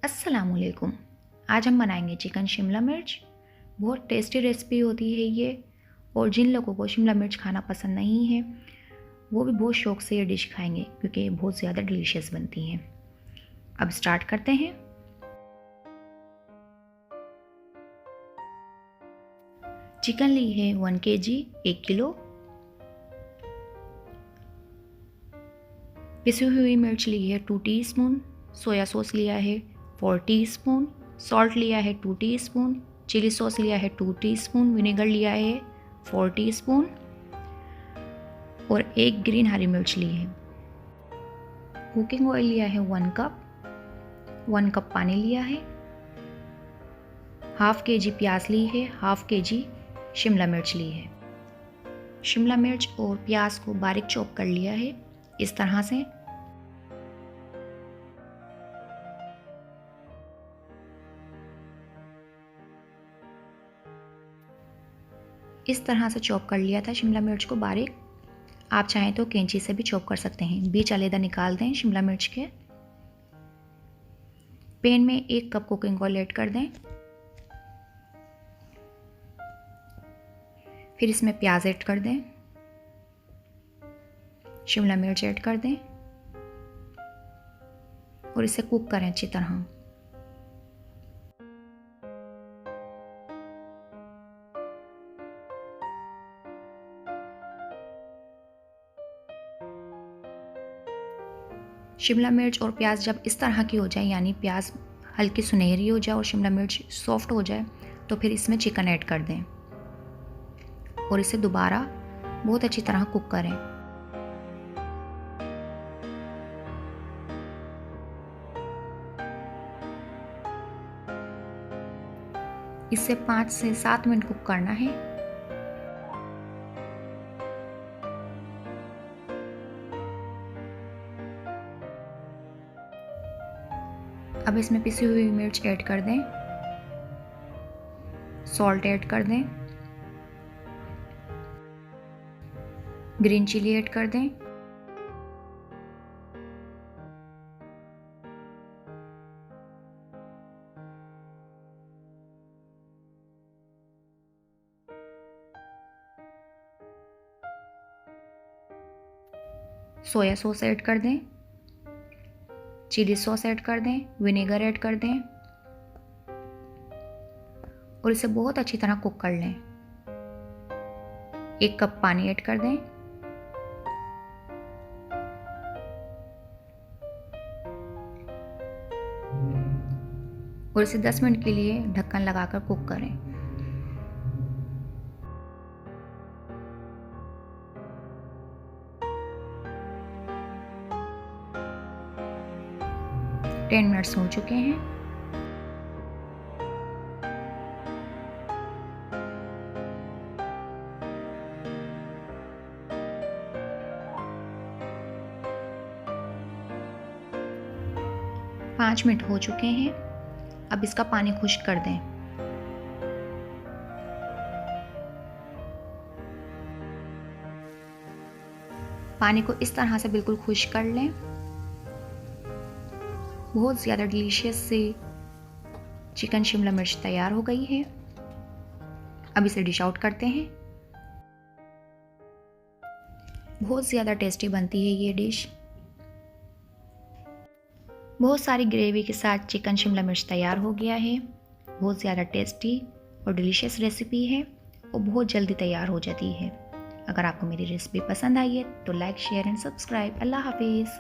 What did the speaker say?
अस्सलाम वालेकुम। आज हम बनाएंगे चिकन शिमला मिर्च। बहुत टेस्टी रेसिपी होती है ये, और जिन लोगों को शिमला मिर्च खाना पसंद नहीं है वो भी बहुत शौक़ से ये डिश खाएंगे क्योंकि ये बहुत ज़्यादा डिलीशियस बनती हैं। अब स्टार्ट करते हैं। चिकन ली है 1 kg 1 किलो। पिसी हुई मिर्च ली है 2 टीस्पून। सोया सॉस लिया है 4 टीस्पून। सॉल्ट लिया है 2 टीस्पून। चिली सॉस लिया है 2 टीस्पून। विनेगर लिया है 4 टीस्पून और 1 ग्रीन हरी मिर्च ली है। कुकिंग ऑयल लिया है 1 कप। 1 कप पानी लिया है। हाफ kg प्याज ली है। हाफ kg शिमला मिर्च ली है। शिमला मिर्च और प्याज को बारीक चॉप कर लिया है इस तरह से। इस तरह से चॉप कर लिया था शिमला मिर्च को बारीक। आप चाहें तो कैंची से भी चॉप कर सकते हैं। बीज अलग निकाल दें शिमला मिर्च के। पैन में 1 कप कुकिंग ऑयल ऐड कर दें। फिर इसमें प्याज ऐड कर दें, शिमला मिर्च ऐड कर दें और इसे कुक करें अच्छी तरह। शिमला मिर्च और प्याज जब इस तरह की हो जाए, यानी प्याज हल्की सुनहरी हो जाए और शिमला मिर्च सॉफ्ट हो जाए, तो फिर इसमें चिकन ऐड कर दें और इसे दोबारा बहुत अच्छी तरह कुक करें। इसे 5 से 7 मिनट कुक करना है। अब इसमें पिसी हुई मिर्च ऐड कर दें, सॉल्ट ऐड कर दें, ग्रीन चिली ऐड कर दें, सोया सॉस ऐड कर दें, चिली सॉस ऐड कर दें, विनेगर ऐड कर दें और इसे बहुत अच्छी तरह कुक कर लें। 1 कप पानी ऐड कर दें और इसे 10 मिनट के लिए ढक्कन लगाकर कुक करें। टेन मिनट्स हो चुके हैं। पाँच मिनट हो चुके हैं। अब इसका पानी खुश्क कर दें। पानी को इस तरह से बिल्कुल खुश्क कर लें। बहुत ज़्यादा डिलीशियस से चिकन शिमला मिर्च तैयार हो गई है। अब इसे डिश आउट करते हैं। बहुत ज़्यादा टेस्टी बनती है ये डिश। बहुत सारी ग्रेवी के साथ चिकन शिमला मिर्च तैयार हो गया है। बहुत ज़्यादा टेस्टी और डिलीशियस रेसिपी है और बहुत जल्दी तैयार हो जाती है। अगर आपको मेरी रेसिपी पसंद आई है तो लाइक, शेयर एंड सब्सक्राइब। अल्लाह हाफिज़।